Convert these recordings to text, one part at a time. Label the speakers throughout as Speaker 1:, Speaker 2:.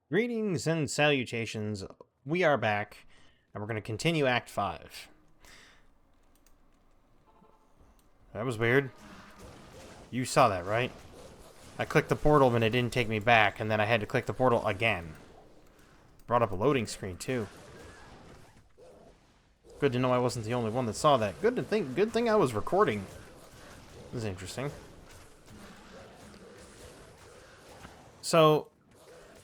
Speaker 1: Greetings and salutations. We are back, and we're going to continue Act 5. That was weird. You saw that, right? I clicked the portal and it didn't take me back, and then I had to click the portal again. Brought up a loading screen, too. Good to know I wasn't the only one that saw that. Good thing I was recording. This is interesting. So,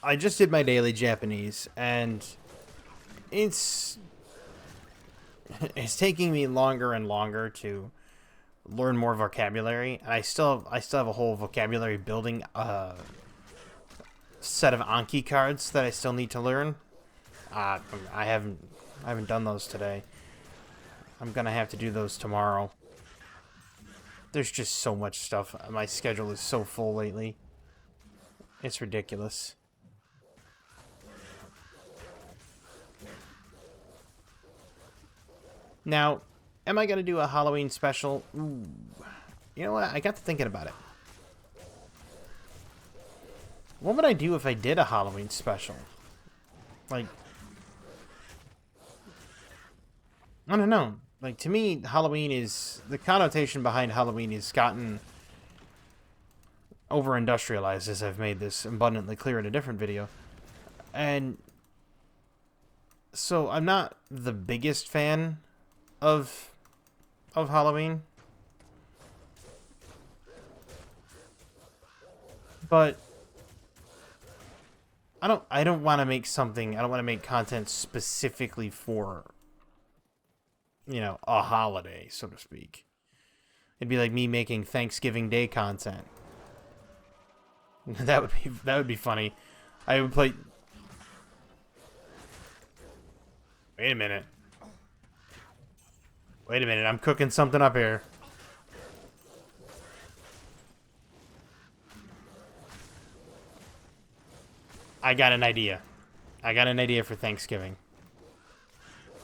Speaker 1: I just did my daily Japanese, and it's taking me longer and longer to learn more vocabulary. I still have a whole vocabulary building set of Anki cards that I still need to learn. I haven't done those today. I'm gonna have to do those tomorrow. There's just so much stuff. My schedule is so full lately. It's ridiculous. Now, am I gonna do a Halloween special? Ooh. You know what? I got to thinking about it. What would I do if I did a Halloween special? Like, I don't know. Like, to me, Halloween is... The connotation behind Halloween has gotten over-industrialized, as I've made this abundantly clear in a different video. And so I'm not the biggest fan of Halloween. But I don't want to make something, I don't want to make content specifically for, you know, a holiday, so to speak. It'd be like me making Thanksgiving Day content. That would be funny. I would play. Wait a minute. Wait a minute. I'm cooking something up here. I got an idea. I got an idea for Thanksgiving.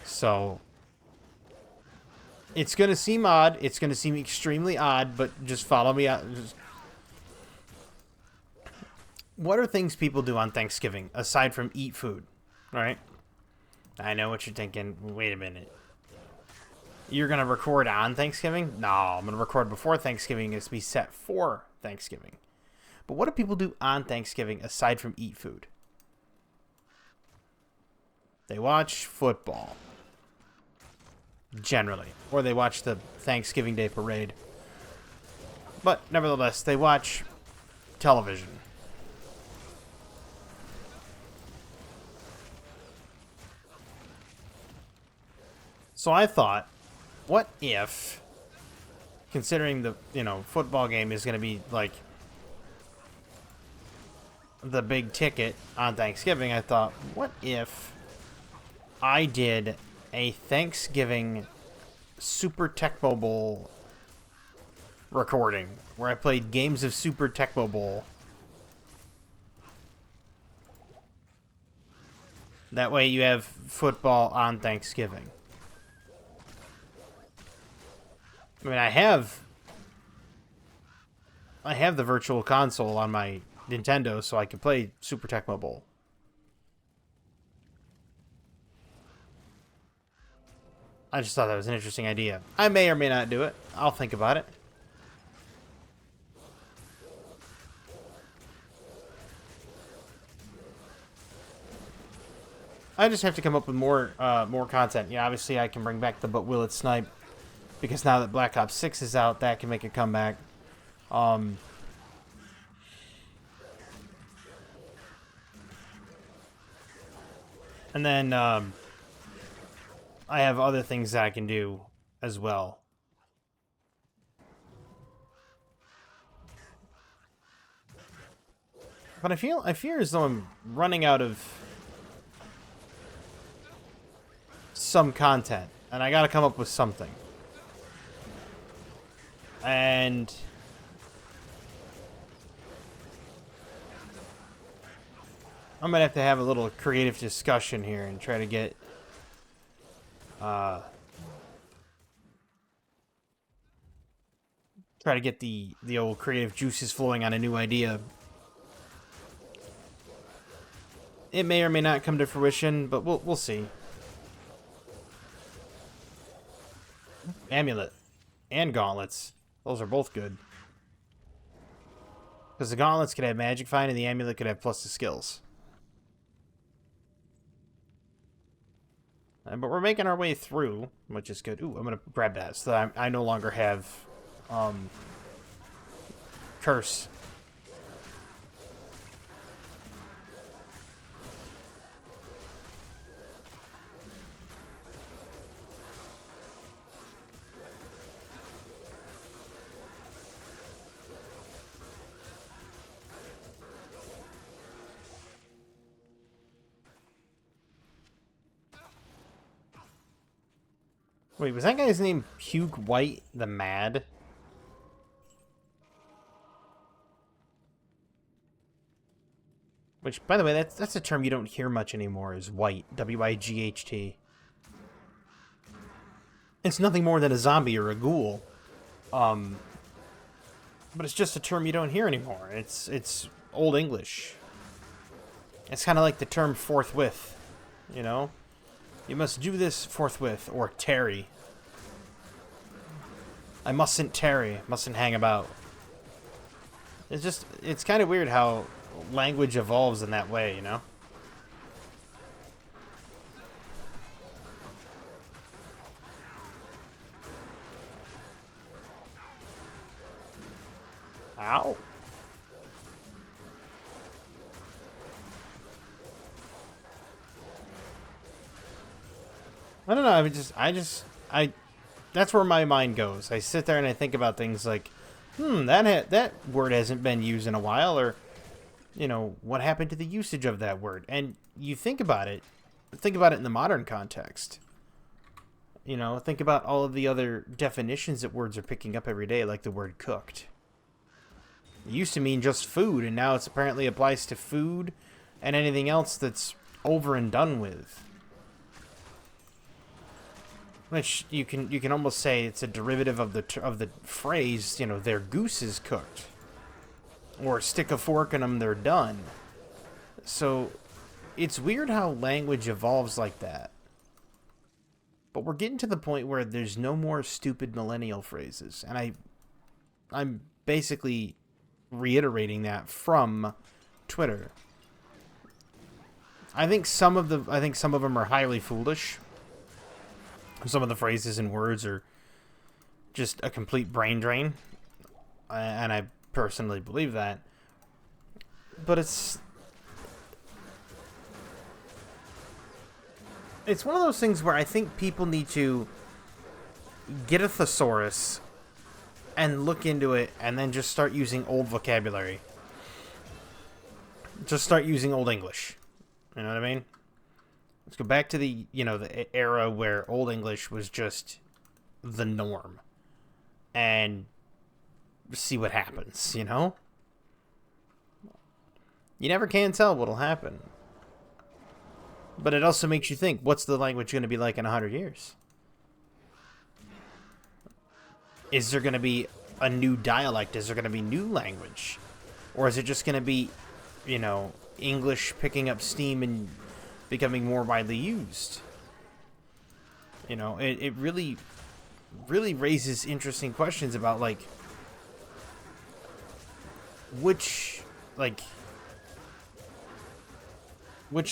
Speaker 1: So it's gonna seem odd. It's gonna seem extremely odd, but just follow me out. What are things people do on Thanksgiving aside from eat food? All right. I know what you're thinking. Wait a minute. You're gonna record on Thanksgiving? No, I'm gonna record before Thanksgiving. It's to be set for Thanksgiving. But what do people do on Thanksgiving aside from eat food? They watch football. Generally. Or they watch the Thanksgiving Day parade. But nevertheless, they watch television. So I thought, what if, considering the, you know, football game is going to be like the big ticket on Thanksgiving, I thought, what if I did a Thanksgiving Super Tecmo Bowl recording where I played games of Super Tecmo Bowl. That way you have football on Thanksgiving. I mean, I have the virtual console on my Nintendo, so I can play Super Tecmo Bowl. I just thought that was an interesting idea. I may or may not do it. I'll think about it. I just have to come up with more content. Yeah, obviously I can bring back the But Will It Snipe, because now that Black Ops 6 is out, that can make a comeback. And then I have other things that I can do as well. But I fear as though I'm running out of some content, and I gotta come up with something. And I'm gonna have to have a little creative discussion here and try to get the old creative juices flowing on a new idea. It may or may not come to fruition, but we'll see. Amulet and gauntlets. Those are both good. Because the gauntlets could have magic find and the amulet could have plus the skills. But we're making our way through, which is good. Ooh, I'm going to grab that so that I no longer have curse. Wait, was that guy's name Hugh White the Mad? Which, by the way, that's a term you don't hear much anymore, is white. W-I-G-H-T. It's nothing more than a zombie or a ghoul. But it's just a term you don't hear anymore. It's Old English. It's kind of like the term forthwith, you know? You must do this forthwith, or tarry. I mustn't tarry, mustn't hang about. It's kind of weird how language evolves in that way, you know? Ow. I don't know, that's where my mind goes. I sit there and I think about things like, that word hasn't been used in a while, or, you know, what happened to the usage of that word? And you think about it in the modern context. You know, think about all of the other definitions that words are picking up every day, like the word cooked. It used to mean just food, and now it's apparently applies to food and anything else that's over and done with. Which you can almost say it's a derivative of the phrase, you know, their goose is cooked, or stick a fork in them, they're done. So it's weird how language evolves like that. But we're getting to the point where there's no more stupid millennial phrases, and I'm basically reiterating that from Twitter. I think some of them are highly foolish. Some of the phrases and words are just a complete brain drain, and I personally believe that. But it's one of those things where I think people need to get a thesaurus and look into it, and then just start using old vocabulary. Just start using Old English. You know what I mean? Let's go back to the era where Old English was just the norm, and see what happens, you know? You never can tell what'll happen. But it also makes you think, what's the language going to be like in 100 years? Is there going to be a new dialect? Is there going to be new language? Or is it just going to be, you know, English picking up steam and becoming more widely used? You know, it really raises interesting questions about, like, which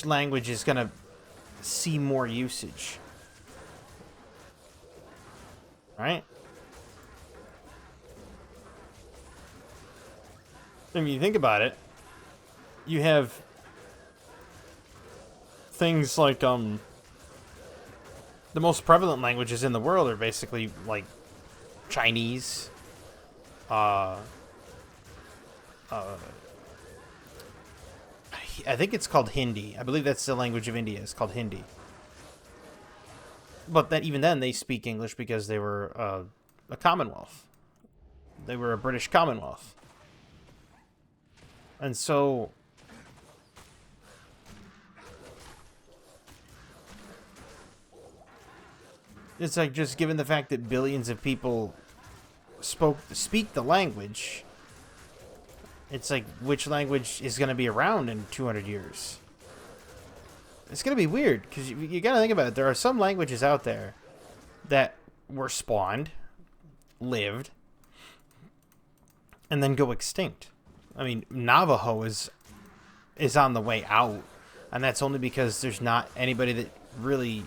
Speaker 1: language is gonna see more usage, right? I mean, you think about it, you have things like, the most prevalent languages in the world are basically, like, Chinese, I think it's called Hindi. I believe that's the language of India. It's called Hindi. But even then, they speak English because they were a Commonwealth. They were a British Commonwealth. And so it's like, just given the fact that billions of people speak the language, it's like, which language is going to be around in 200 years? it's going to be weird because you got to think about it. There are some languages out there that were spawned, lived, and then go extinct. I mean, Navajo is on the way out, and that's only because there's not anybody that really,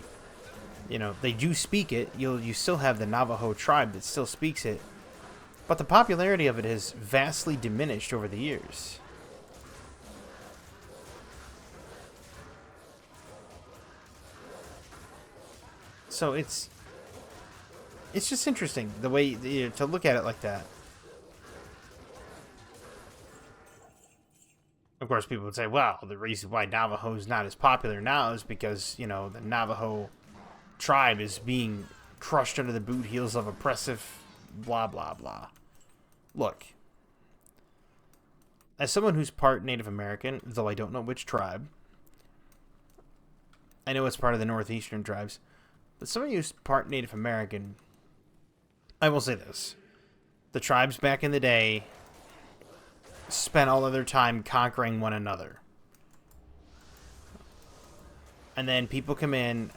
Speaker 1: they do speak it. You still have the Navajo tribe that still speaks it, but the popularity of it has vastly diminished over the years. So it's just interesting the way to look at it like that. Of course, people would say, well, the reason why Navajo is not as popular now is because, the Navajo tribe is being crushed under the boot heels of oppressive blah, blah, blah. Look, as someone who's part Native American, though I don't know which tribe, I know it's part of the northeastern tribes, but someone who's part Native American, I will say this. The tribes back in the day spent all of their time conquering one another. And then people come in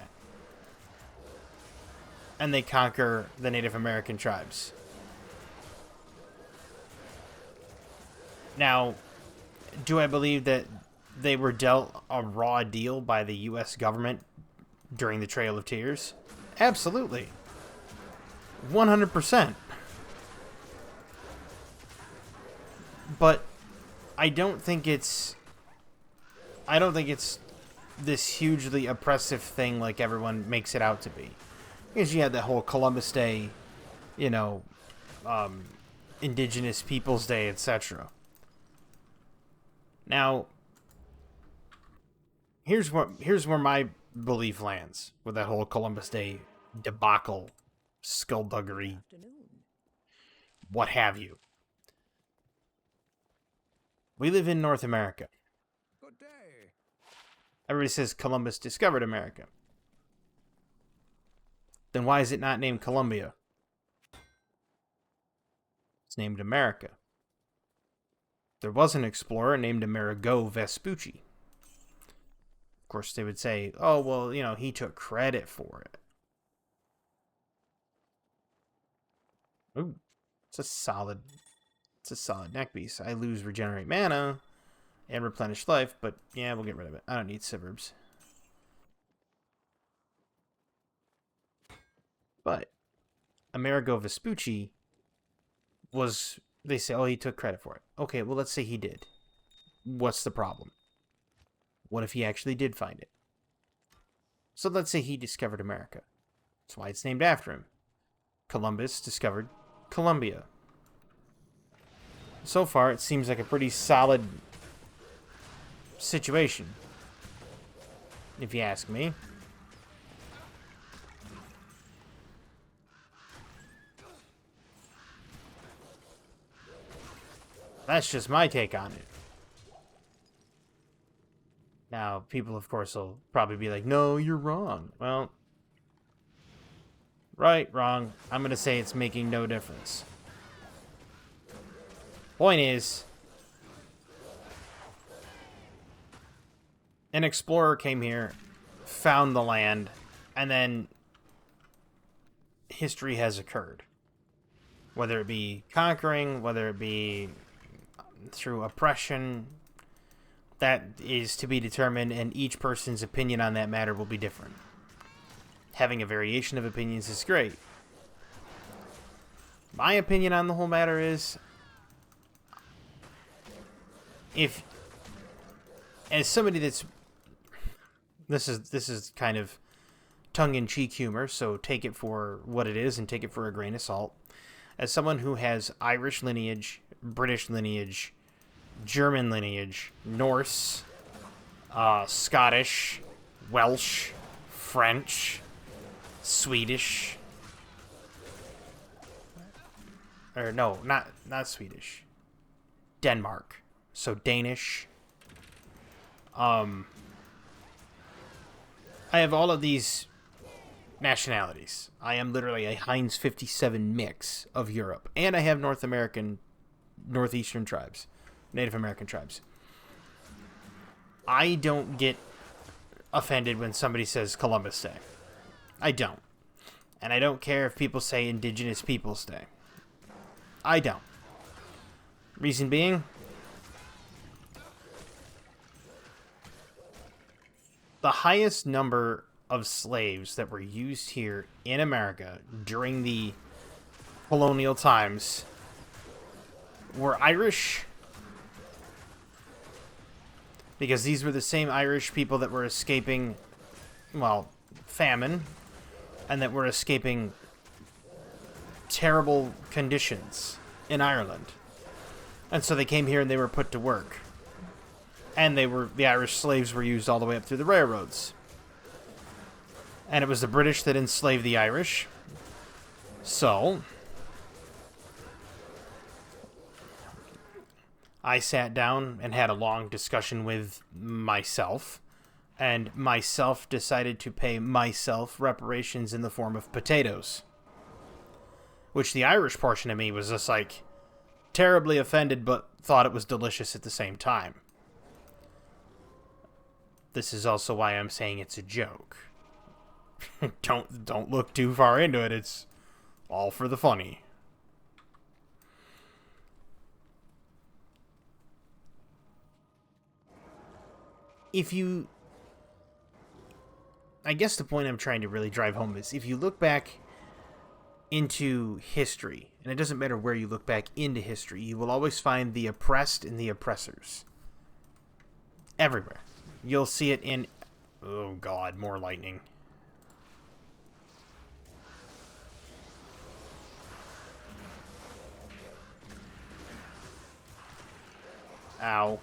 Speaker 1: and they conquer the Native American tribes. Now, do I believe that they were dealt a raw deal by the U.S. government during the Trail of Tears? Absolutely. 100%. But I don't think it's this hugely oppressive thing like everyone makes it out to be. Because you had that whole Columbus Day, Indigenous Peoples Day, etc. Now, here's where my belief lands with that whole Columbus Day debacle, skullduggery, what have you. We live in North America. Good day. Everybody says Columbus discovered America. Then why is it not named Columbia? It's named America. There was an explorer named Amerigo Vespucci. Of course, they would say, oh, well, he took credit for it. Ooh, it's a solid neck piece. I lose regenerate mana and replenish life, but yeah, we'll get rid of it. I don't need suburbs. But Amerigo Vespucci was, they say, oh, he took credit for it. Okay, well, let's say he did. What's the problem? What if he actually did find it? So let's say he discovered America. That's why it's named after him. Columbus discovered Columbia. So far, it seems like a pretty solid situation, if you ask me. That's just my take on it. Now, people, of course, will probably be like, no, you're wrong. Well, right, wrong. I'm going to say it's making no difference. Point is, an explorer came here, found the land, and then history has occurred. Whether it be conquering, whether it be through oppression, that is to be determined, and each person's opinion on that matter will be different. Having a variation of opinions is great. My opinion on the whole matter is, if, as somebody that's, this is kind of tongue-in-cheek humor, so take it for what it is and take it for a grain of salt. As someone who has Irish lineage, British lineage, German lineage, Norse, Scottish, Welsh, French, Swedish, or no, not Swedish, Denmark, so Danish. I have all of these nationalities. I am literally a Heinz 57 mix of Europe, and I have northeastern tribes, Native American tribes. I don't get offended when somebody says Columbus Day. I don't. And I don't care if people say Indigenous Peoples Day. I don't. Reason being, the highest number of slaves that were used here in America during the colonial times were Irish, because these were the same Irish people that were escaping, well, famine, and that were escaping terrible conditions in Ireland. And so they came here and they were put to work. And the Irish slaves were used all the way up through the railroads. And it was the British that enslaved the Irish. So I sat down and had a long discussion with myself, and myself decided to pay myself reparations in the form of potatoes. Which the Irish portion of me was just like terribly offended, but thought it was delicious at the same time. This is also why I'm saying it's a joke. Don't look too far into it. It's all for the funny. I guess the point I'm trying to really drive home is, if you look back into history, and it doesn't matter where you look back into history, you will always find the oppressed and the oppressors. Everywhere. You'll see it in... Oh god, more lightning. Ow.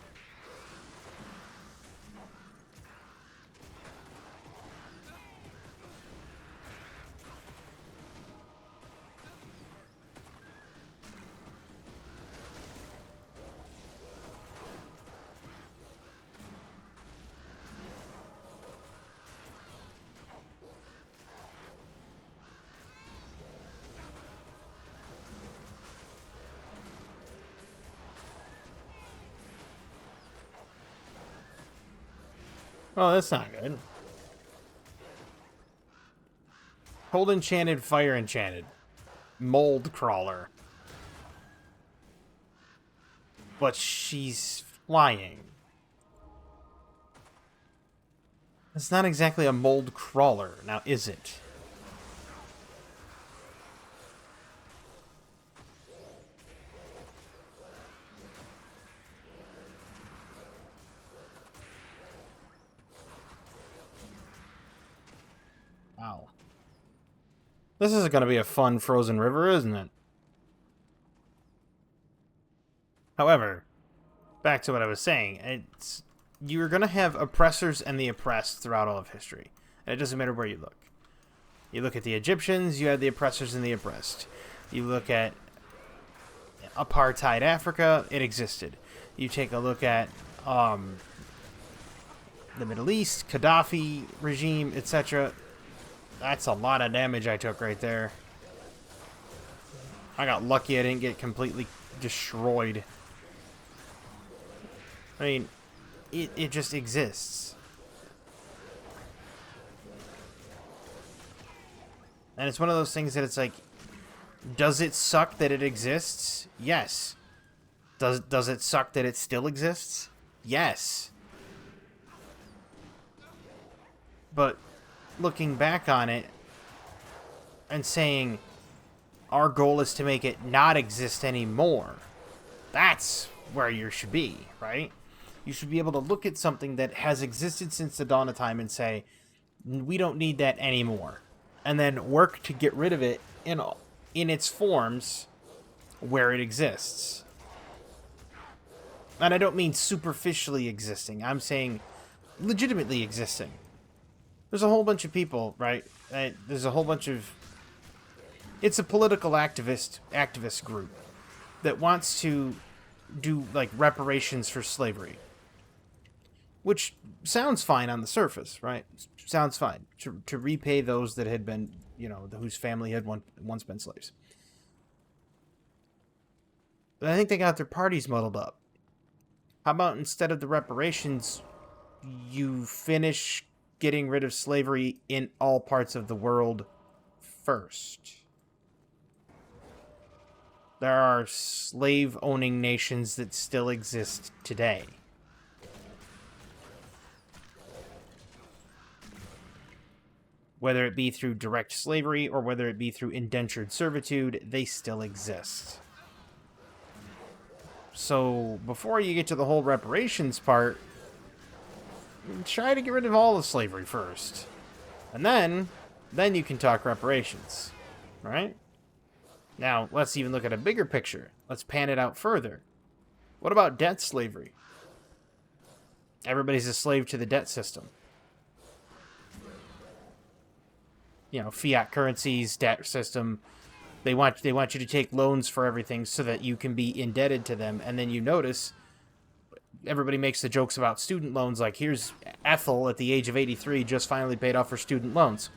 Speaker 1: Oh, that's not good. Cold enchanted, fire enchanted. Mold crawler. But she's flying. It's not exactly a mold crawler, now is it? Wow. This is going to be a fun frozen river, isn't it? However, back to what I was saying, you're going to have oppressors and the oppressed throughout all of history. And it doesn't matter where you look. You look at the Egyptians, you had the oppressors and the oppressed. You look at apartheid Africa, it existed. You take a look at the Middle East, Gaddafi regime, etc. That's a lot of damage I took right there. I got lucky I didn't get completely destroyed. I mean, it just exists. And it's one of those things that it's like, does it suck that it exists? Yes. Does it suck that it still exists? Yes. But looking back on it and saying our goal is to make it not exist anymore, that's where you should be, right? You should be able to look at something that has existed since the dawn of time and say, we don't need that anymore, and then work to get rid of it in its forms where it exists. And I don't mean superficially existing. I'm saying legitimately existing. There's a whole bunch of people, right? There's a whole bunch of... It's a political activist group that wants to do, like, reparations for slavery. Which sounds fine on the surface, right? Sounds fine. To repay those that had been, whose family had once been slaves. But I think they got their parties muddled up. How about instead of the reparations, you finish getting rid of slavery in all parts of the world first. There are slave-owning nations that still exist today. Whether it be through direct slavery or whether it be through indentured servitude, they still exist. So, before you get to the whole reparations part, try to get rid of all of slavery first. And then you can talk reparations, right? Now, let's even look at a bigger picture. Let's pan it out further. What about debt slavery? Everybody's a slave to the debt system. You know, fiat currencies, debt system. They want you to take loans for everything so that you can be indebted to them. And then you notice everybody makes the jokes about student loans, like here's Ethel at the age of 83 just finally paid off her student loans.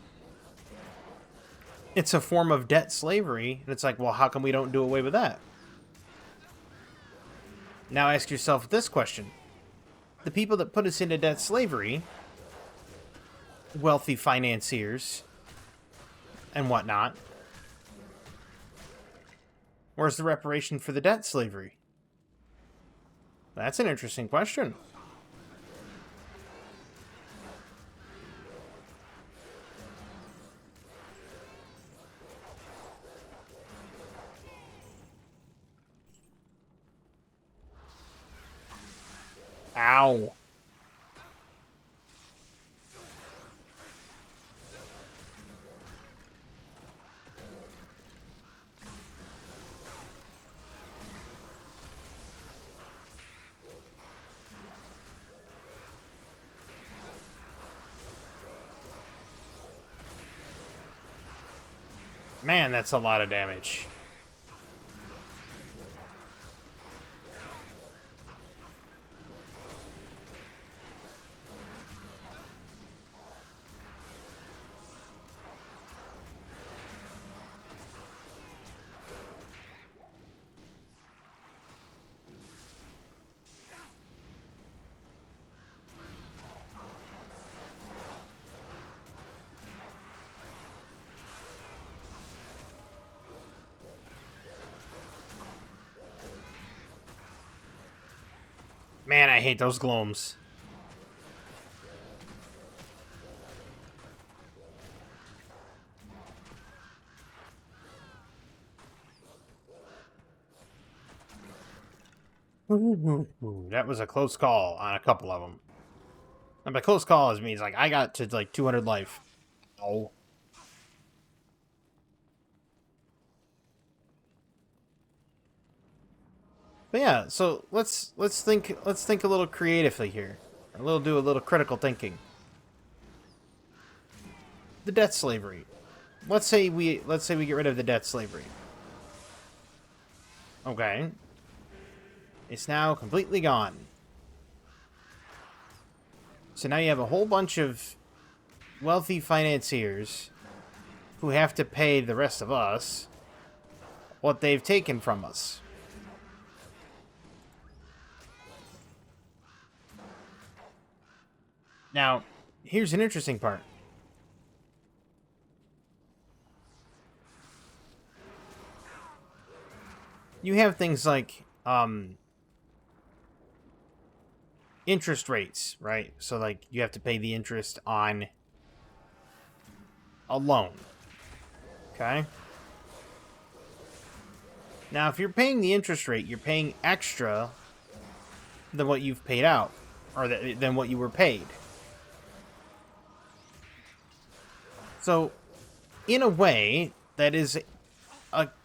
Speaker 1: It's a form of debt slavery, and it's like, well, how come we don't do away with that? Now ask yourself this question. The people that put us into debt slavery, wealthy financiers and whatnot, where's the reparation for the debt slavery? That's an interesting question. Ow. Man, that's a lot of damage. Man, I hate those gloams. That was a close call on a couple of them. And by close call, it means like I got to like 200 life. Oh. But yeah, so let's think a little creatively here. Do a little critical thinking. The debt slavery. Let's say we get rid of the debt slavery. Okay. It's now completely gone. So now you have a whole bunch of wealthy financiers who have to pay the rest of us what they've taken from us. Now, here's an interesting part. You have things like interest rates, right? So like you have to pay the interest on a loan. Okay? Now, if you're paying the interest rate, you're paying extra than what you've paid out, or than what you were paid. So, in a way, that is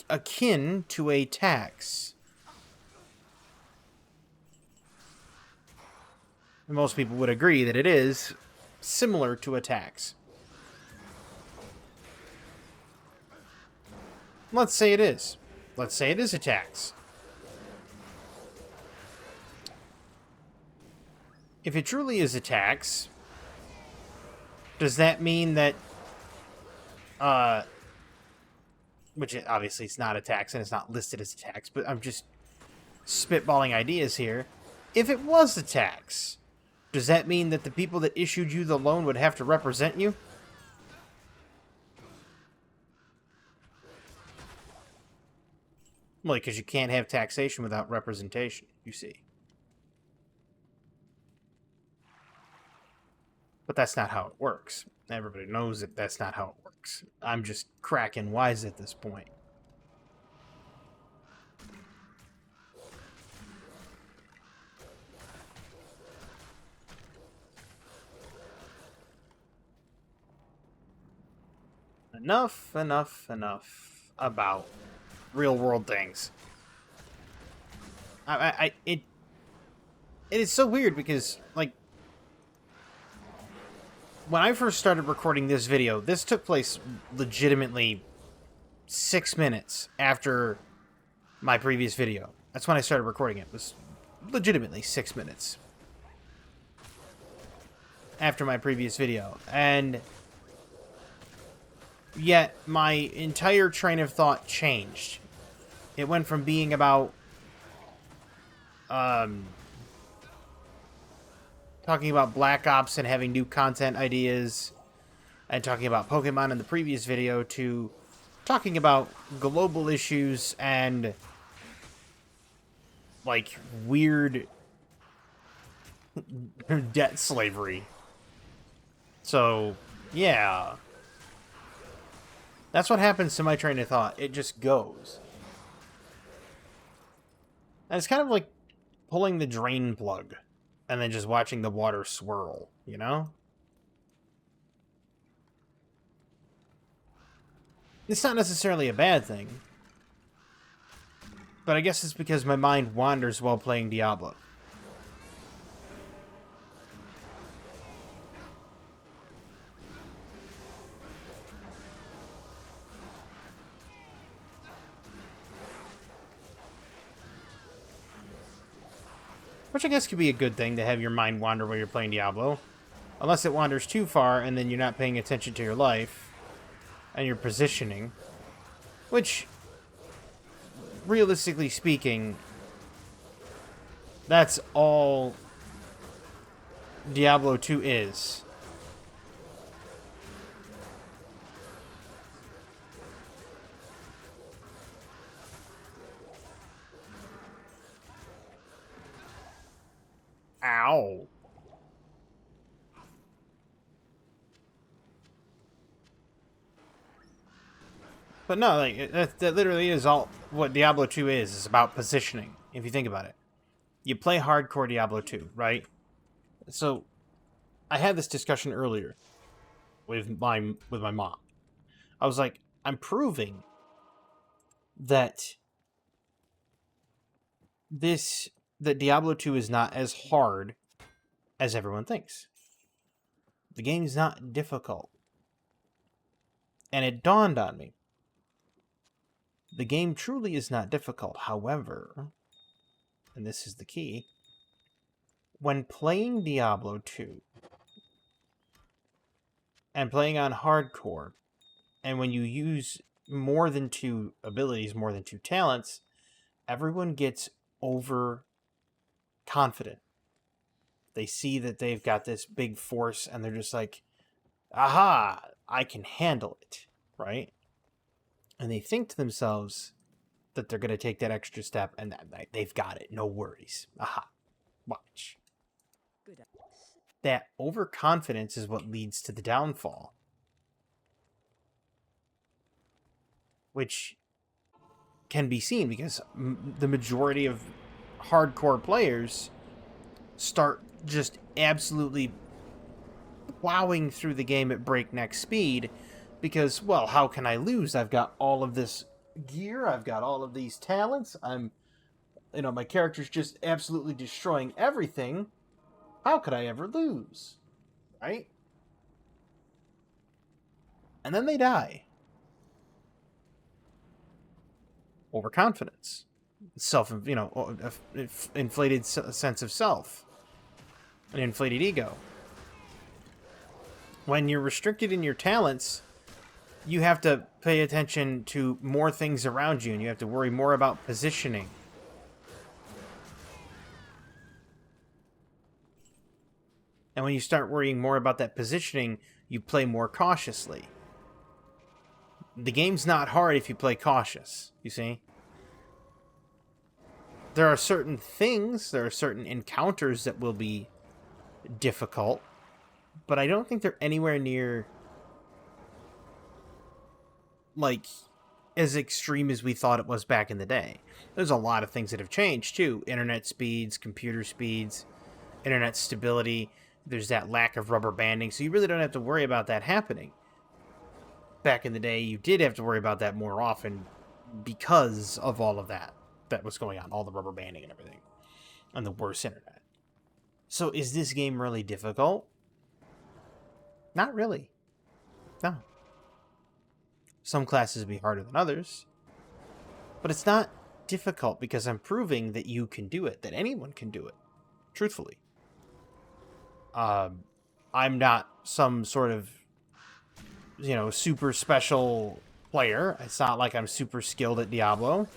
Speaker 1: akin to a tax. And most people would agree that it is similar to a tax. Let's say it is. Let's say it is a tax. If it truly is a tax, does that mean that which obviously it's not a tax and it's not listed as a tax, but I'm just spitballing ideas here. If it was a tax, Does that mean that the people that issued you the loan would have to represent you? Well, because you can't have taxation without representation, you see. But that's not how it works. Everybody knows that that's not how it works. I'm just cracking wise at this point. Enough about real world things. It is so weird because, like, when I first started recording this video, this took place legitimately 6 minutes after my previous video. That's when I started recording it. It was legitimately 6 minutes after my previous video. And yet my entire train of thought changed. It went from being about talking about Black Ops and having new content ideas and talking about Pokemon in the previous video to talking about global issues and like weird debt slavery. So, yeah. That's what happens to my train of thought. It just goes. And it's kind of like pulling the drain plug and then just watching the water swirl, you know? It's not necessarily a bad thing. But I guess it's because my mind wanders while playing Diablo. Which I guess could be a good thing, to have your mind wander while you're playing Diablo. Unless it wanders too far and then you're not paying attention to your life and your positioning. Which, realistically speaking, that's all Diablo 2 is. Ow. But no, like, that literally is all what Diablo 2 is. It's about positioning, if you think about it. You play hardcore Diablo 2, right? So, I had this discussion earlier with my mom. I was like, I'm proving that that Diablo 2 is not as hard as everyone thinks. The game's not difficult. And it dawned on me. The game truly is not difficult. However, and this is the key, when playing Diablo 2 and playing on hardcore, and when you use more than 2 abilities, more than 2 talents, everyone gets overconfident. They see that they've got this big force and they're just like, aha, I can handle it, right? And they think to themselves that they're going to take that extra step and that they've got it, no worries. Aha, watch. That overconfidence is what leads to the downfall. Which can be seen because the majority of hardcore players start just absolutely plowing through the game at breakneck speed because, well, how can I lose? I've got all of this gear, I've got all of these talents, my character's just absolutely destroying everything. How could I ever lose? Right? And then they die. Overconfidence. Inflated sense of self. An inflated ego. When you're restricted in your talents, you have to pay attention to more things around you, and you have to worry more about positioning. And when you start worrying more about that positioning, you play more cautiously. The game's not hard if you play cautious, you see? There are certain things, there are certain encounters that will be difficult, but I don't think they're anywhere near, like, as extreme as we thought it was back in the day. There's a lot of things that have changed, too. Internet speeds, computer speeds, internet stability. There's that lack of rubber banding, so you really don't have to worry about that happening. Back in the day, you did have to worry about that more often because of all of that was going on, all the rubber banding and everything, and the worse internet. So is this game really difficult? Not really. No. Some classes will be harder than others, but it's not difficult because I'm proving that you can do it, that anyone can do it, truthfully. I'm not some sort of, super special player. It's not like I'm super skilled at Diablo.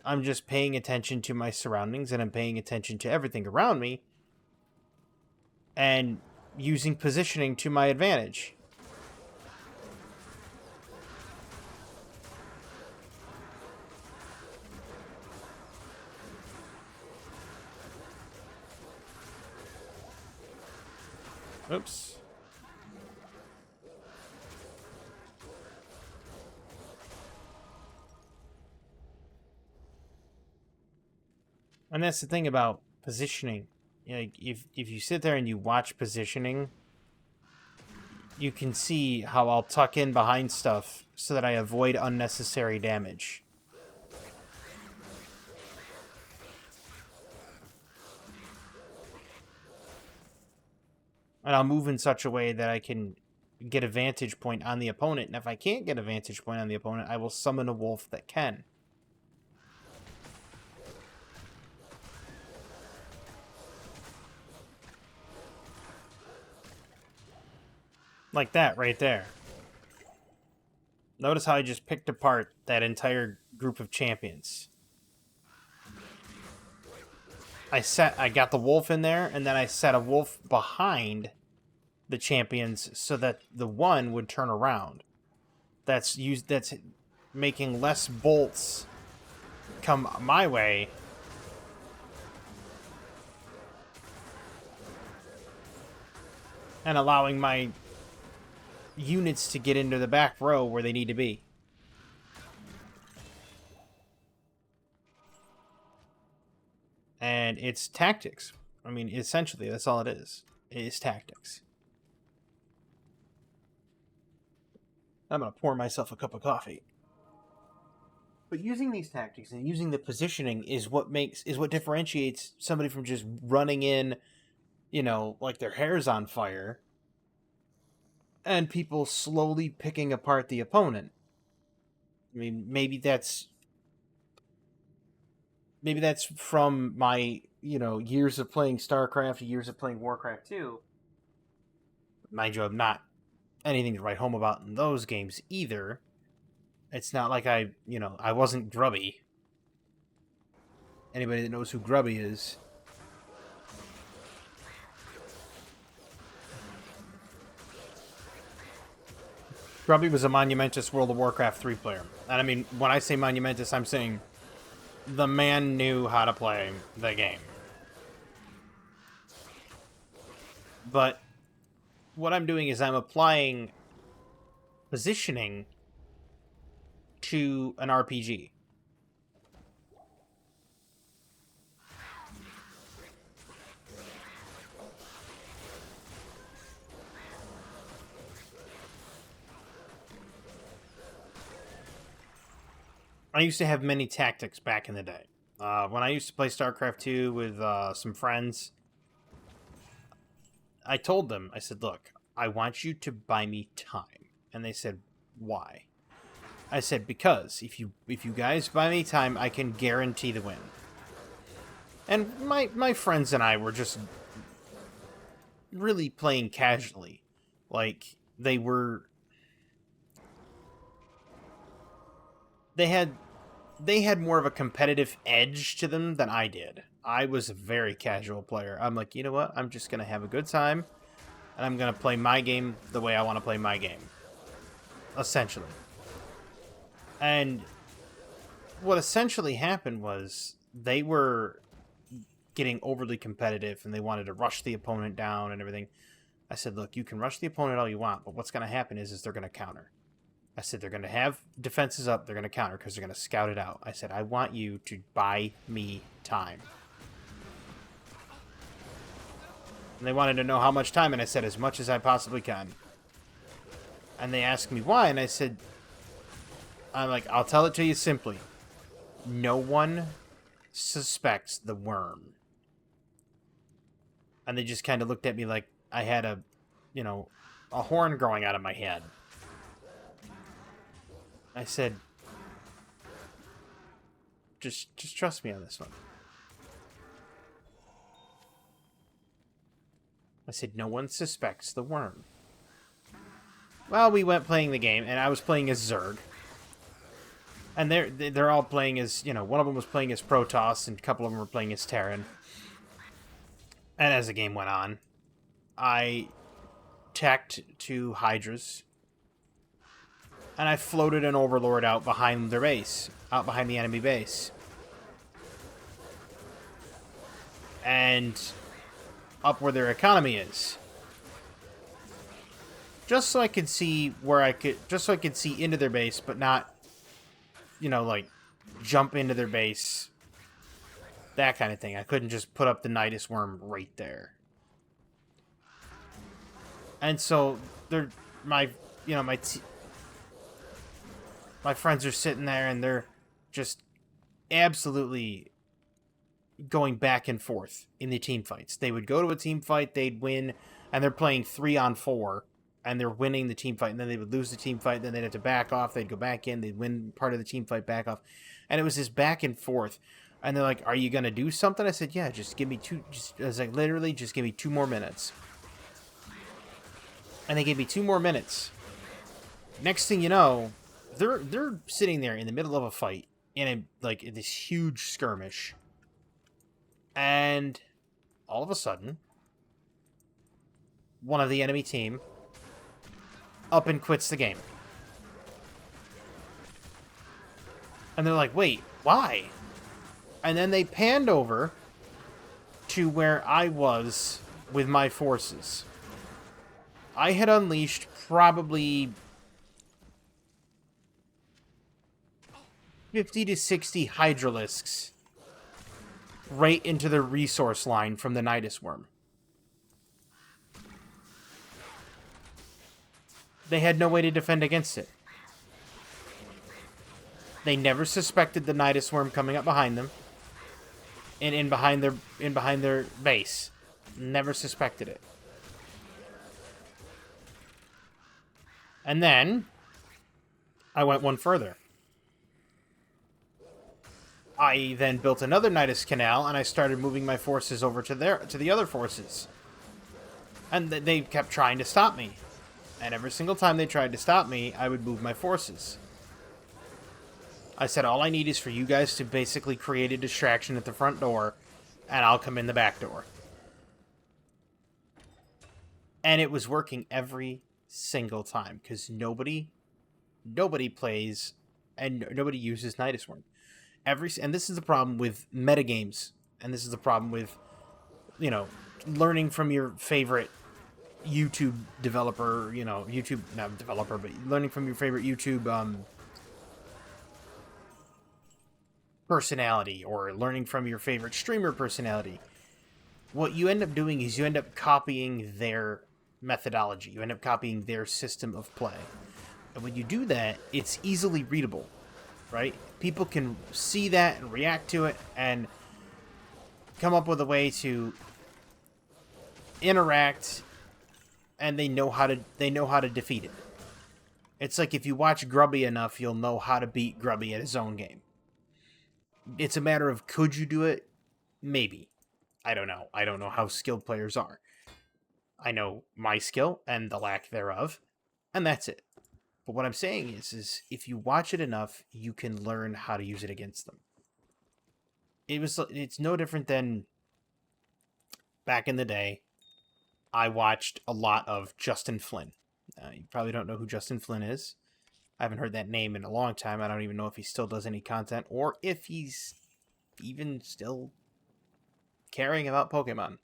Speaker 1: I'm just paying attention to my surroundings, and I'm paying attention to everything around me, and using positioning to my advantage. Oops. And that's the thing about positioning. Like, if you sit there and you watch positioning, you can see how I'll tuck in behind stuff so that I avoid unnecessary damage. And I'll move in such a way that I can get a vantage point on the opponent. And if I can't get a vantage point on the opponent, I will summon a wolf that can. Like that right there. Notice how I just picked apart that entire group of champions. I got the wolf in there, and then I set a wolf behind the champions so that the one would turn around. That's making less bolts come my way. And allowing my units to get into the back row where they need to be. And it's tactics. I mean, essentially, that's all it is. It is tactics. I'm going to pour myself a cup of coffee. But using these tactics and using the positioning is what differentiates somebody from just running in, like their hair's on fire, and people slowly picking apart the opponent. I mean, maybe that's from my, years of playing StarCraft, years of playing Warcraft 2. Mind you, I'm not anything to write home about in those games either. It's not like I wasn't grubby. Anybody that knows who Grubby is. Grubby was a monumentous World of Warcraft 3 player. And I mean, when I say monumentous, I'm saying the man knew how to play the game. But what I'm doing is I'm applying positioning to an RPG. I used to have many tactics back in the day. When I used to play StarCraft 2 with some friends, I told them, I said, look, I want you to buy me time. And they said, why? I said, because if you guys buy me time, I can guarantee the win. And my friends and I were just really playing casually. Like, they had more of a competitive edge to them than I did. I was a very casual player. I'm like, you know what? I'm just going to have a good time, and I'm going to play my game the way I want to play my game. Essentially. And what essentially happened was they were getting overly competitive, and they wanted to rush the opponent down and everything. I said, look, you can rush the opponent all you want, but what's going to happen is they're going to counter. I said, they're going to have defenses up, they're going to counter because they're going to scout it out. I said, I want you to buy me time. And they wanted to know how much time, and I said, as much as I possibly can. And they asked me why, and I said, I'm like, I'll tell it to you simply. No one suspects the worm. And they just kind of looked at me like I had a horn growing out of my head. I said, just trust me on this one. I said, no one suspects the worm. Well, we went playing the game, and I was playing as Zerg. And they're all playing as, one of them was playing as Protoss, and a couple of them were playing as Terran. And as the game went on, I tacked to Hydras, and I floated an Overlord out behind their base, out behind the enemy base. And up where their economy is. Just so I could see just so I could see into their base, but not, like, jump into their base. That kind of thing. I couldn't just put up the Nidus Worm right there. And so, my friends are sitting there, and they're just absolutely going back and forth in the team fights. They would go to a team fight, they'd win, and they're playing 3-on-4, and they're winning the team fight, and then they would lose the team fight, then they'd have to back off, they'd go back in, they'd win part of the team fight, back off. And it was this back and forth. And they're like, are you going to do something? I said, yeah, just give me literally, just give me 2 more minutes. And they gave me 2 more minutes. Next thing you know, they're sitting there in the middle of a fight in this huge skirmish. And all of a sudden, one of the enemy team up and quits the game. And they're like, wait, why? And then they panned over to where I was with my forces. I had unleashed probably 50 to 60 Hydralisks right into the resource line from the Nidus Worm. They had no way to defend against it. They never suspected the Nidus Worm coming up behind them. And in behind their base. Never suspected it. And then I went one further. I then built another Nidus Canal, and I started moving my forces over to the other forces. And they kept trying to stop me. And every single time they tried to stop me, I would move my forces. I said, all I need is for you guys to basically create a distraction at the front door, and I'll come in the back door. And it was working every single time, because nobody plays, and nobody uses Nidus Worm. And this is the problem with metagames, and this is the problem with, learning from your favorite YouTube developer, not developer, but learning from your favorite YouTube personality, or learning from your favorite streamer personality. What you end up doing is you end up copying their methodology. You end up copying their system of play. And when you do that, it's easily readable, right? People can see that and react to it and come up with a way to interact, and they know how to defeat it. It's like if you watch Grubby enough, you'll know how to beat Grubby at his own game. It's a matter of, could you do it? Maybe. I don't know. I don't know how skilled players are. I know my skill and the lack thereof, and that's it. But what I'm saying is if you watch it enough, you can learn how to use it against them. it's no different than back in the day. I watched a lot of Justin Flynn. You probably don't know who Justin Flynn is. I haven't heard that name in a long time. I don't even know if he still does any content or if he's even still caring about Pokemon.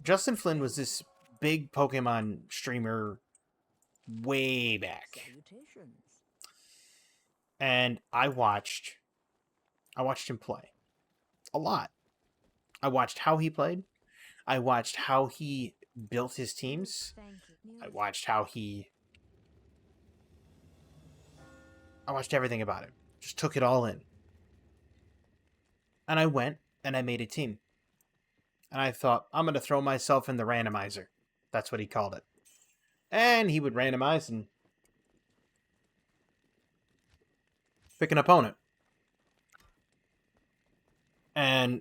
Speaker 1: Justin Flynn was this big Pokemon streamer way back. And I watched him play a lot. I watched how he played. I watched how he built his teams. I watched everything about it. Just took it all in. And I went and I made a team. And I thought, I'm going to throw myself in the randomizer. That's what he called it. And he would randomize and pick an opponent. And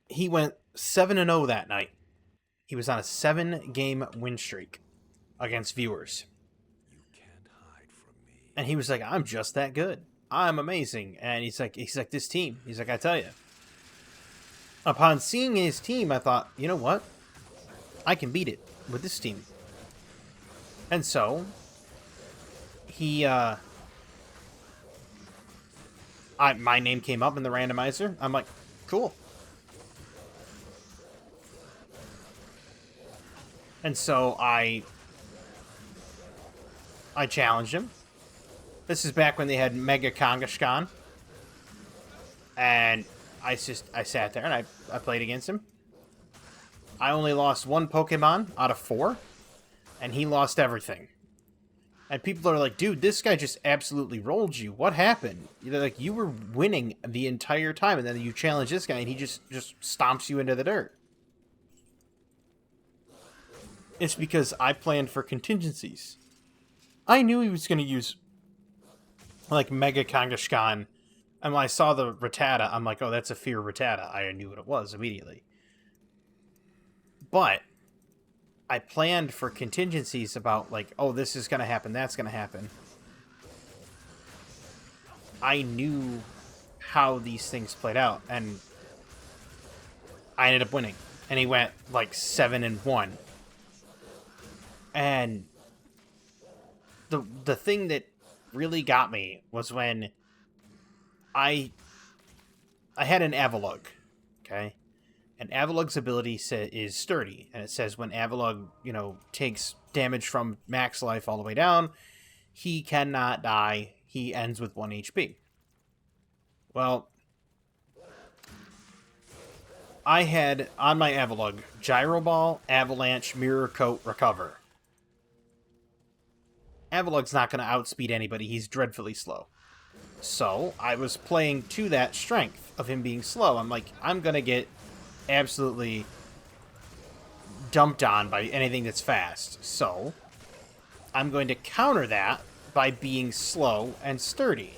Speaker 1: he went 7-0 that night. He was on a 7-game win streak against viewers. You can't hide from me. And he was like, I'm just that good. I'm amazing. And he's like, this team. He's like, I tell you. Upon seeing his team, I thought, you know what? I can beat it with this team. And so, my name came up in the randomizer. I'm like, cool. And so I challenged him. This is back when they had Mega Kangaskhan. And I sat there and I played against him. I only lost 1 Pokemon out of 4. And he lost everything. And people are like, dude, this guy just absolutely rolled you. What happened? They're like, you were winning the entire time, and then you challenge this guy, and he just stomps you into the dirt. It's because I planned for contingencies. I knew he was going to use, like, Mega Kangaskhan. And when I saw the Rattata, I'm like, oh, that's a Fear Rattata. I knew what it was immediately. But I planned for contingencies about, like, oh, this is going to happen, that's going to happen. I knew how these things played out, and I ended up winning. And he went, like, 7-1. And the thing that really got me was when I had an Avalugg, okay? And Avalug's ability is Sturdy, and it says when Avalugg, takes damage from max life all the way down, he cannot die. He ends with 1 HP. Well, I had on my Avalugg Gyro Ball, Avalanche, Mirror Coat, Recover. Avalugg's not going to outspeed anybody. He's dreadfully slow. So I was playing to that strength of him being slow. I'm like, I'm going to get absolutely dumped on by anything that's fast. So I'm going to counter that by being slow and sturdy.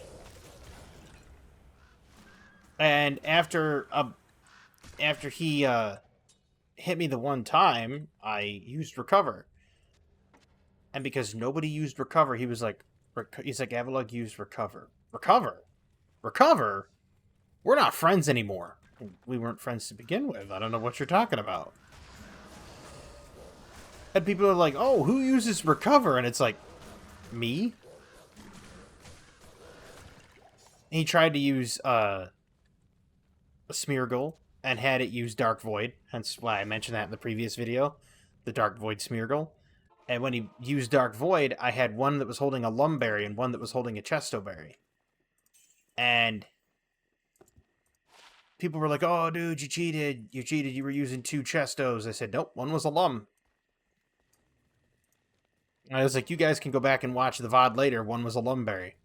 Speaker 1: And after he hit me the one time, I used Recover. And because nobody used Recover, he was like, Avalugg used Recover. Recover? Recover? We're not friends anymore. We weren't friends to begin with. I don't know what you're talking about. And people are like, oh, who uses Recover? And it's like, me? He tried to use a Smeargle and had it use Dark Void. Hence why I mentioned that in the previous video. The Dark Void Smeargle. And when he used Dark Void, I had one that was holding a Lumberry and one that was holding a Chestoberry. And people were like, oh, dude, you cheated. You cheated. You were using 2 Chestos. I said, nope, one was a Lum. And I was like, you guys can go back and watch the VOD later. One was a Lumberry.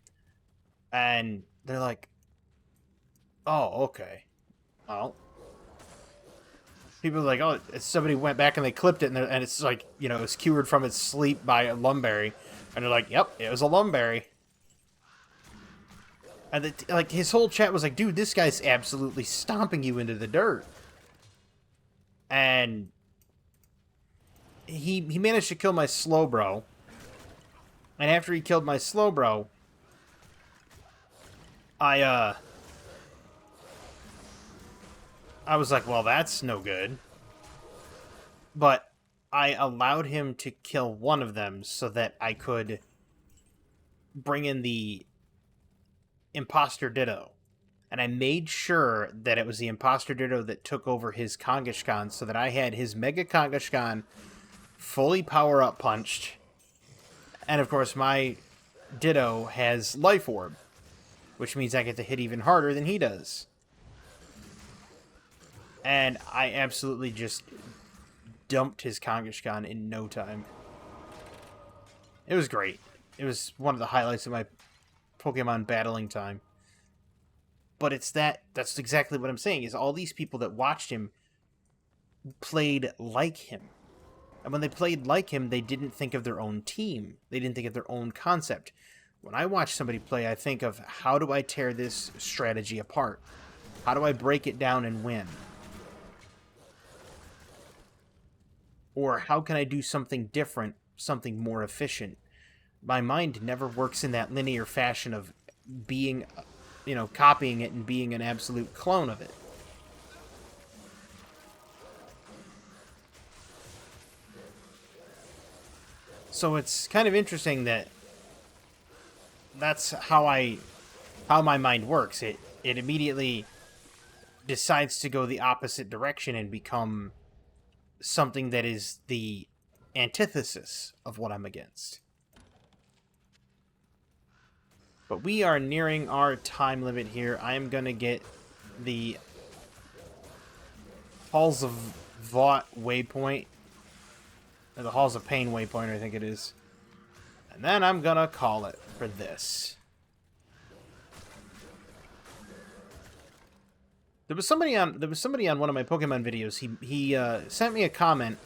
Speaker 1: And they're like, oh, okay. Well, people are like, oh, somebody went back and they clipped it, and it's like, it's cured from its sleep by a Lumberry. And they're like, yep, it was a Lumberry. And his whole chat was like, dude, this guy's absolutely stomping you into the dirt. And he managed to kill my Slowbro. And after he killed my Slowbro, I I was like, well, that's no good. But I allowed him to kill one of them so that I could bring in the imposter Ditto. And I made sure that it was the imposter Ditto that took over his Kangashkan so that I had his Mega Kangashkan fully power up punched. And of course, my Ditto has Life Orb, which means I get to hit even harder than he does. And I absolutely just dumped his Kangashkan in no time. It was great. It was one of the highlights of my Pokemon battling time. But that's exactly what I'm saying, is all these people that watched him played like him. And when they played like him, they didn't think of their own team. They didn't think of their own concept. When I watch somebody play, I think of, how do I tear this strategy apart? How do I break it down and win? Or how can I do something different, something more efficient? My mind never works in that linear fashion of being, copying it and being an absolute clone of it. So it's kind of interesting that that's how my mind works. It immediately decides to go the opposite direction and become something that is the antithesis of what I'm against. But we are nearing our time limit here. I am going to get the Halls of Vought waypoint. Or the Halls of Pain waypoint, I think it is. And then I'm going to call it for this. There was somebody on one of my Pokemon videos. He sent me a comment,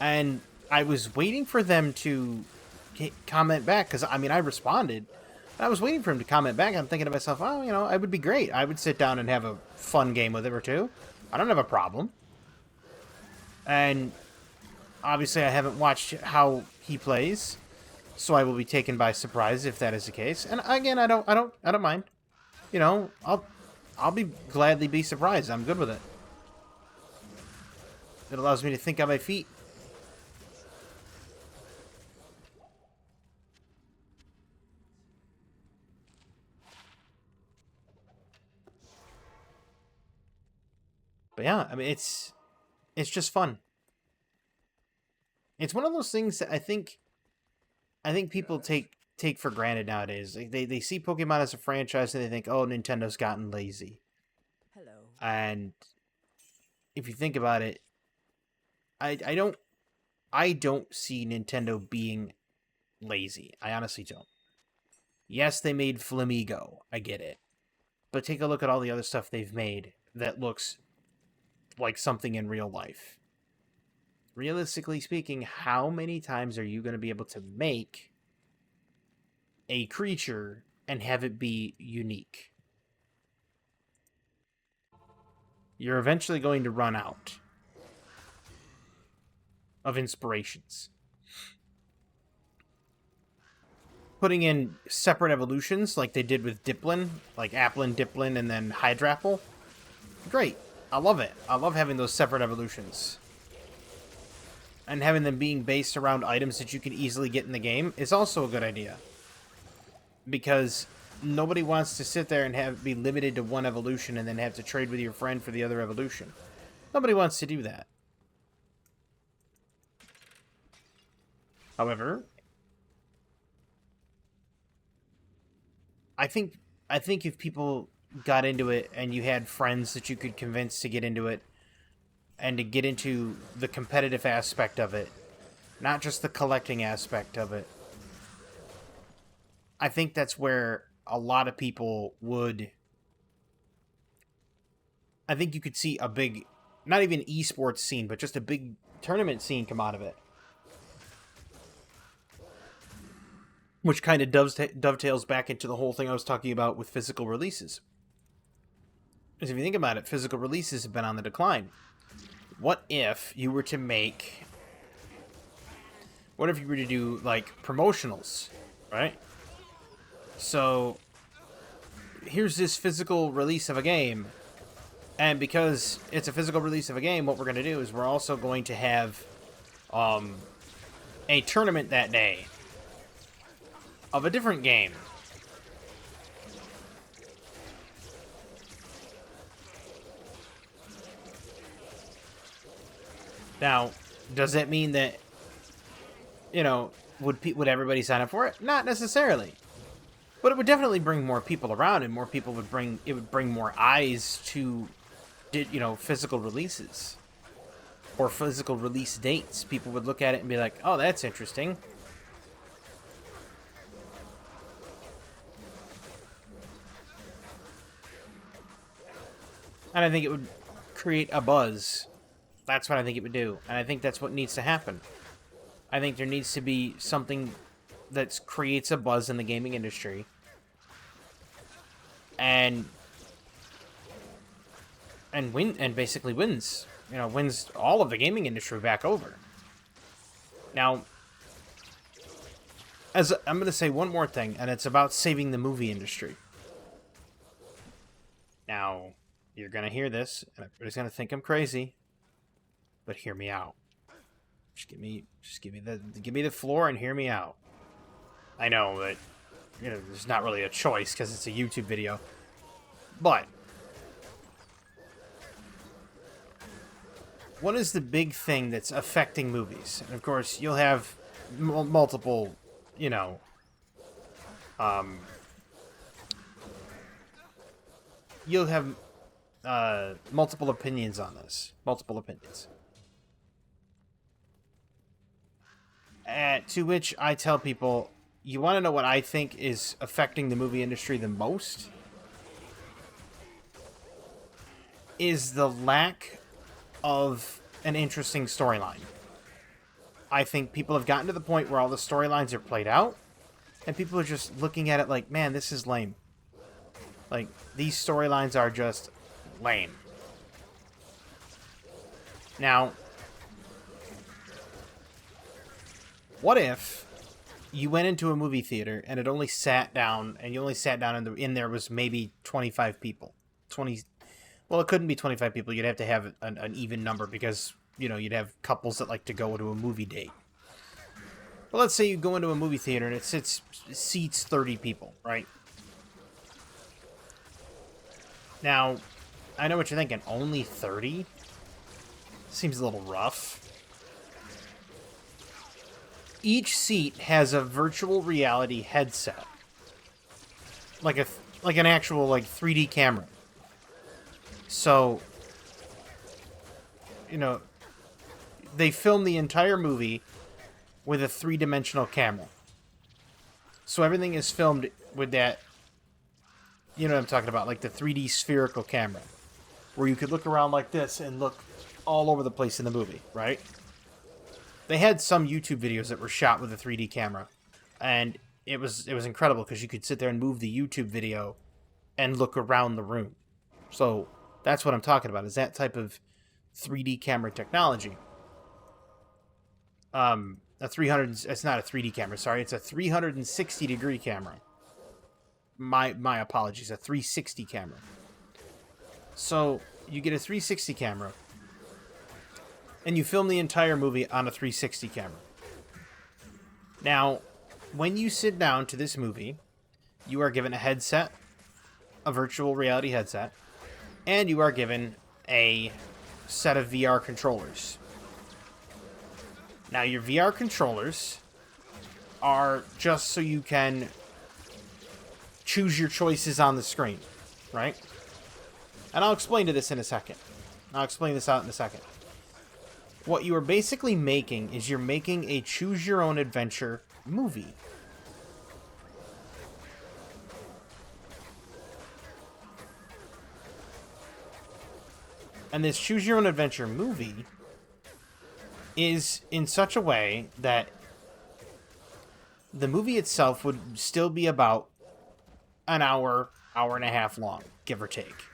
Speaker 1: and I was waiting for them to comment back, because I responded. I was waiting for him to comment back. I'm thinking to myself, oh, it would be great. I would sit down and have a fun game with him or two. I don't have a problem. And obviously, I haven't watched how he plays, so I will be taken by surprise if that is the case. And again, I don't mind. I'll be gladly be surprised. I'm good with it. It allows me to think on my feet. But yeah, it's just fun. It's one of those things that I think people take for granted nowadays. Like they see Pokemon as a franchise and they think, oh, Nintendo's gotten lazy.
Speaker 2: Hello.
Speaker 1: And if you think about it, I don't see Nintendo being lazy. I honestly don't. Yes, they made Flamigo. I get it. But take a look at all the other stuff they've made that looks like something in real life. Realistically speaking, how many times are you going to be able to make a creature and have it be unique? You're eventually going to run out of inspirations. Putting in separate evolutions like they did with Diplin, like Applin, Diplin, and then Hydrapple, great. I love it. I love having those separate evolutions. And having them being based around items that you can easily get in the game is also a good idea. Because nobody wants to sit there and be limited to one evolution and then have to trade with your friend for the other evolution. Nobody wants to do that. However, I think if people got into it and you had friends that you could convince to get into it and to get into the competitive aspect of it, not just the collecting aspect of it, I think that's where a lot of people would... I think you could see a big, not even esports scene, but just a big tournament scene come out of it. Which kind of dovetails back into the whole thing I was talking about with physical releases. Because if you think about it, physical releases have been on the decline. What if you were to make... What if you were to do, like, promotionals, right? So, here's this physical release of a game, And because it's a physical release of a game, what we're going to do is we're also going to have a tournament that day of a different game. Now, does that mean that, you know, would everybody sign up for it? Not necessarily. But it would definitely bring more people around, and more people would bring more eyes to, you know, physical releases or physical release dates. People would look at it and be like, "Oh, that's interesting." And I think it would create a buzz. That's what I think it would do, and I think that's what needs to happen. I think there needs to be something that creates a buzz in the gaming industry, and basically wins. You know, wins all of the gaming industry back over. Now, as I'm going to say one more thing, and it's about saving the movie industry. Now, you're going to hear this, and everybody's going to think I'm crazy, but hear me out. Just give me the floor and hear me out. I know that, you know, there's not really a choice because it's a YouTube video, but what is the big thing that's affecting movies? And of course, you'll have multiple, you know, you'll have multiple opinions on this. Multiple opinions. To which I tell people, you want to know what I think is affecting the movie industry the most? Is the lack of an interesting storyline. I think people have gotten to the point where all the storylines are played out, and people are just looking at it like, man, this is lame. Like, these storylines are just lame. Now, what if you went into a movie theater and it only sat down, and you only sat down and in there was maybe 25 people? 20. Well, it couldn't be 25 people. You'd have to have an even number because, you know, you'd have couples that like to go to a movie date. But let's say you go into a movie theater and it seats 30 people, right? Now, I know what you're thinking. Only 30? Seems a little rough. Each seat has a virtual reality headset. Like an actual, like, 3D camera. So, you know, they film the entire movie with a 3-dimensional camera. So everything is filmed with that, you know what I'm talking about, like the 3D spherical camera, where you could look around like this and look all over the place in the movie, right? They had some YouTube videos that were shot with a 3D camera, and it was incredible because you could sit there and move the YouTube video and look around the room. So that's what I'm talking about, is that type of 3D camera technology. It's not a 3D camera, sorry, it's a 360-degree camera. My apologies, a 360 camera. So you get a 360 camera, and you film the entire movie on a 360 camera. Now, when you sit down to this movie, you are given a headset, a virtual reality headset, and you are given a set of VR controllers. Now, your VR controllers are just so you can choose your choices on the screen, right? And I'll explain this out in a second. What you are basically making is you're making a choose-your-own-adventure movie. And this choose-your-own-adventure movie is in such a way that the movie itself would still be about an hour and a half long, give or take.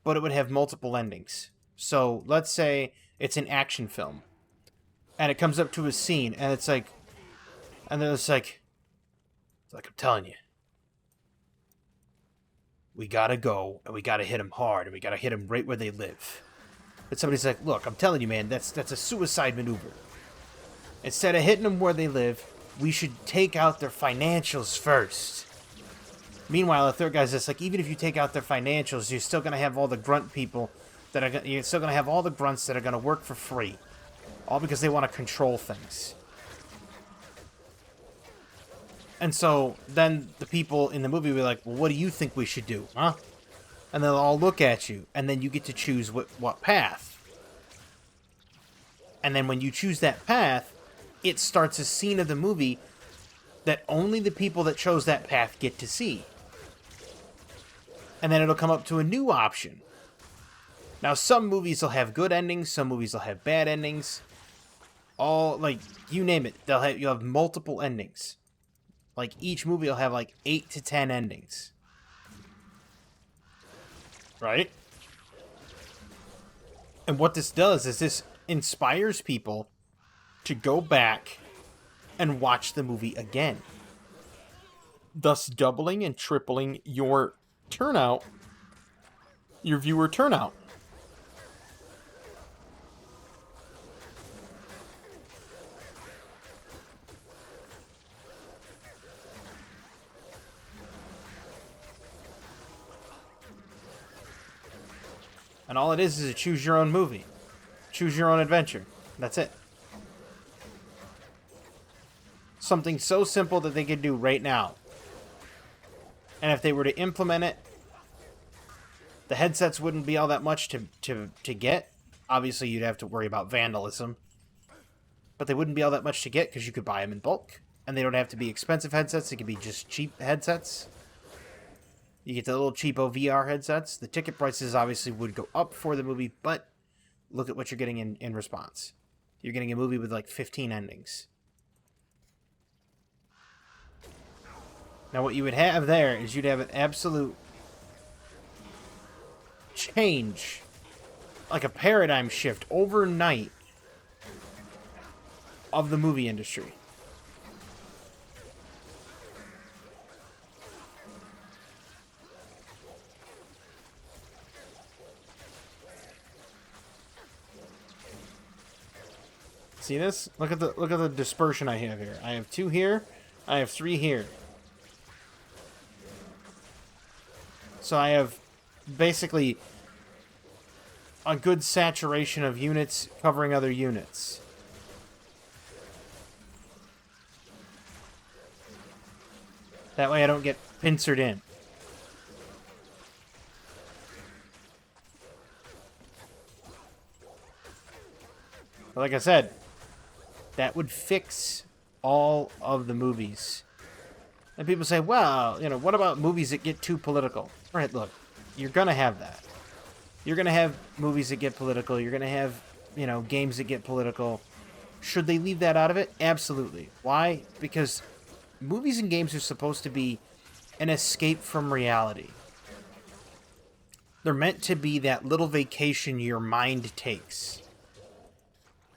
Speaker 1: But it would have multiple endings. So let's say it's an action film, and it comes up to a scene, and it's like, I'm telling you, we gotta go, and we gotta hit them hard, and we gotta hit them right where they live. But somebody's like, look, I'm telling you, man, that's a suicide maneuver. Instead of hitting them where they live, we should take out their financials first. Meanwhile, the third guy's just like, even if you take out their financials, you're still gonna have all the grunt people that are. You're still gonna have all the grunts that are gonna work for free, all because they want to control things. And so then the people in the movie will be like, well, what do you think we should do, huh? And they'll all look at you, and then you get to choose what path. And then when you choose that path, it starts a scene of the movie that only the people that chose that path get to see. And then it'll come up to a new option. Now, some movies will have good endings, some movies will have bad endings. All, like, you name it, you'll have multiple endings. Like, each movie will have, like, 8 to 10 endings. Right? And what this does is this inspires people to go back and watch the movie again. Thus doubling and tripling your turnout, your viewer turnout. And all it is a choose your own movie. Choose your own adventure. That's it. Something so simple that they could do right now. And if they were to implement it, the headsets wouldn't be all that much to get. Obviously, you'd have to worry about vandalism. But they wouldn't be all that much to get because you could buy them in bulk. And they don't have to be expensive headsets. They could be just cheap headsets. You get the little cheapo VR headsets. The ticket prices obviously would go up for the movie, but look at what you're getting in response. You're getting a movie with like 15 endings. Now what you would have there is you'd have an absolute change, like a paradigm shift overnight of the movie industry. See this? Look at the dispersion I have here. I have 2 here. I have 3 here. So I have basically a good saturation of units covering other units. That way I don't get pincered in. But like I said, that would fix all of the movies. And people say, well, you know, what about movies that get too political? All right, look, you're going to have that. You're going to have movies that get political. You're going to have, you know, games that get political. Should they leave that out of it? Absolutely. Why? Because movies and games are supposed to be an escape from reality. They're meant to be that little vacation your mind takes.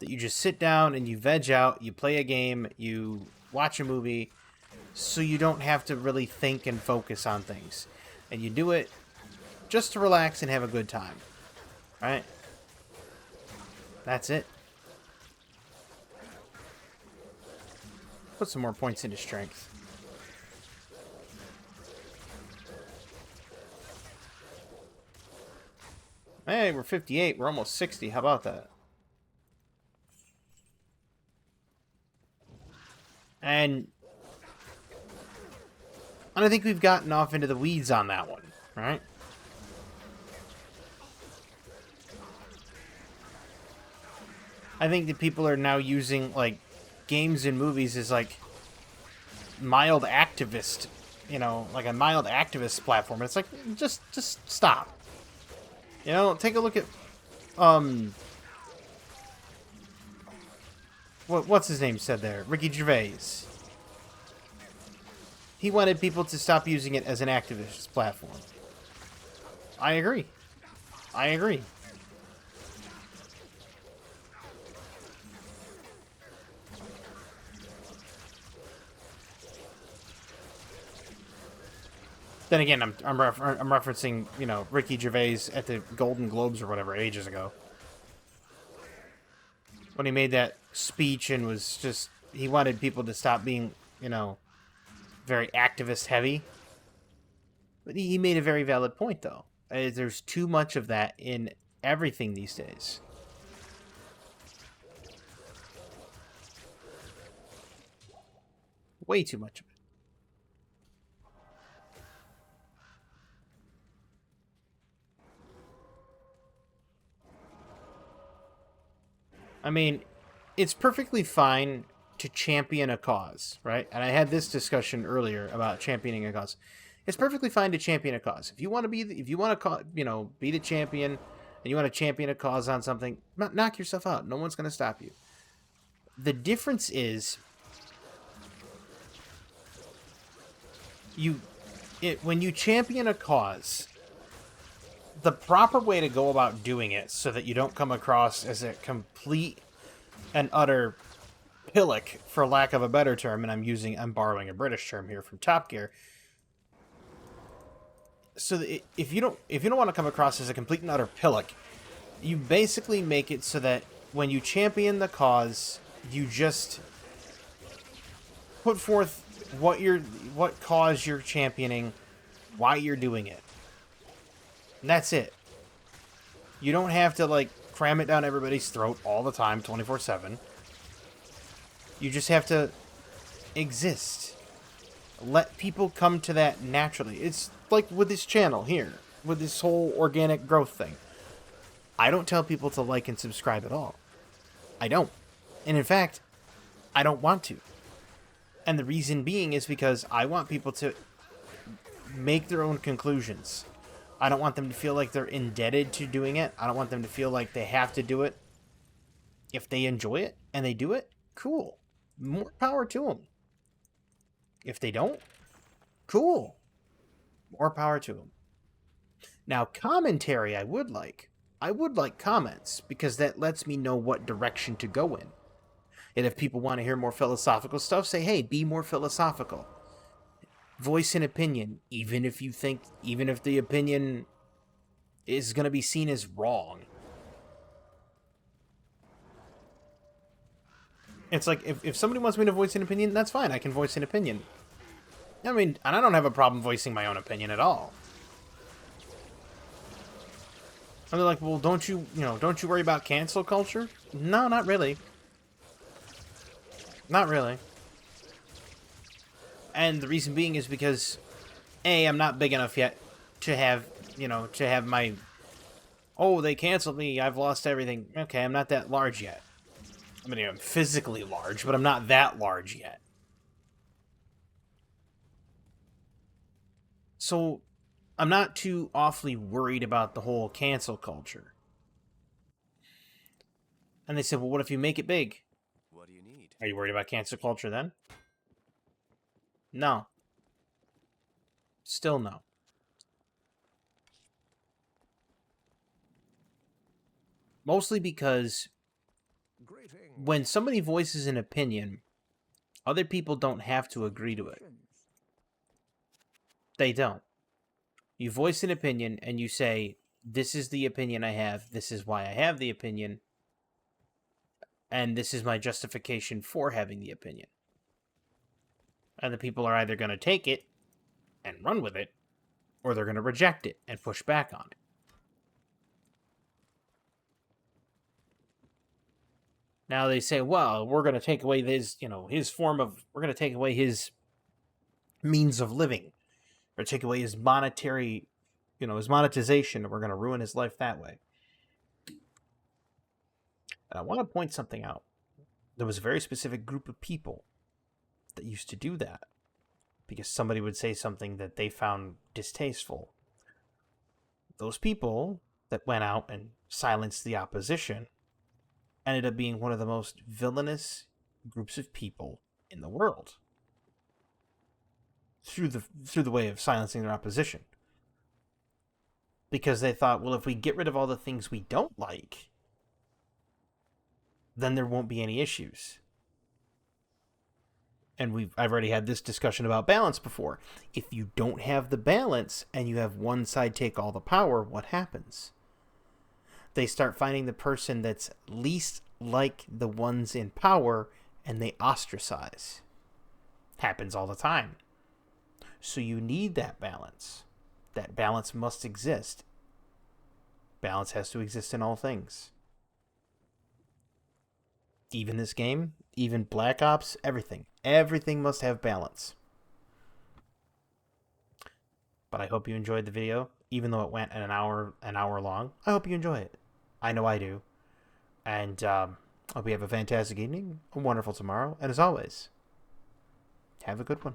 Speaker 1: That you just sit down and you veg out, you play a game, you watch a movie, so you don't have to really think and focus on things. And you do it just to relax and have a good time. Right? That's it. Put some more points into strength. Hey, we're 58. We're almost 60. How about that? And I think we've gotten off into the weeds on that one, right? I think that people are now using, like, games and movies as, like, mild activist, you know, like a mild activist platform. It's like, just stop. You know, take a look at, what's his name said there? Ricky Gervais. He wanted people to stop using it as an activist platform. I agree. I agree. Then again, I'm referencing, you know, Ricky Gervais at the Golden Globes or whatever ages ago, when he made that speech and was just, he wanted people to stop being, you know, very activist heavy. But he made a very valid point, though. There's too much of that in everything these days. Way too much of it. I mean, it's perfectly fine to champion a cause, right? And I had this discussion earlier about championing a cause. It's perfectly fine to champion a cause. If you want to be, if you want to, you know, be the champion, and you want to champion a cause on something, knock yourself out. No one's going to stop you. The difference is, when you champion a cause, the proper way to go about doing it so that you don't come across as a complete and utter pillock, for lack of a better term, and I'm borrowing a British term here from Top Gear. So that if you don't want to come across as a complete and utter pillock, you basically make it so that when you champion the cause, you just put forth what cause you're championing, why you're doing it. And that's it. You don't have to, like, cram it down everybody's throat all the time, 24/7. You just have to exist. Let people come to that naturally. It's like with this channel here, with this whole organic growth thing. I don't tell people to like and subscribe at all. I don't. And in fact, I don't want to. And the reason being is because I want people to make their own conclusions. I don't want them to feel like they're indebted to doing it. I don't want them to feel like they have to do it. If they enjoy it and they do it, cool. More power to them. If they don't, cool. More power to them. Now, commentary I would like. I would like comments, because that lets me know what direction to go in. And if people want to hear more philosophical stuff, say, hey, be more philosophical. Voice an opinion, even if the opinion is going to be seen as wrong. It's like, if somebody wants me to voice an opinion, that's fine. I can voice an opinion. I mean, and I don't have a problem voicing my own opinion at all. And they're like, well, don't you worry about cancel culture? No, not really. Not really. And the reason being is because, A, I'm not big enough yet to have my, oh, they canceled me, I've lost everything. Okay, I'm not that large yet. I mean, I'm physically large, but I'm not that large yet. So, I'm not too awfully worried about the whole cancel culture. And they said, well, what if you make it big?
Speaker 2: What do you need?
Speaker 1: Are you worried about cancel culture then? No. Still no. Mostly because when somebody voices an opinion, other people don't have to agree to it. They don't. You voice an opinion and you say, this is the opinion I have, this is why I have the opinion, and this is my justification for having the opinion. And the people are either going to take it and run with it, or they're going to reject it and push back on it. Now they say, well, we're going to take away we're going to take away his means of living, or take away his monetary, his monetization, and we're going to ruin his life that way. And I want to point something out. There was a very specific group of people that used to do that because somebody would say something that they found distasteful. Those people that went out and silenced the opposition ended up being one of the most villainous groups of people in the world through the way of silencing their opposition. Because they thought, well, if we get rid of all the things we don't like, then there won't be any issues. And I've already had this discussion about balance before. If you don't have the balance and you have one side take all the power, what happens? They start finding the person that's least like the ones in power and they ostracize. Happens all the time. So you need that balance. That balance must exist. Balance has to exist in all things. Even this game, even Black Ops, everything. Everything must have balance. But I hope you enjoyed the video, even though it went an hour long. I hope you enjoy it. I know I do. And I hope you have a fantastic evening, a wonderful tomorrow, and as always, have a good one.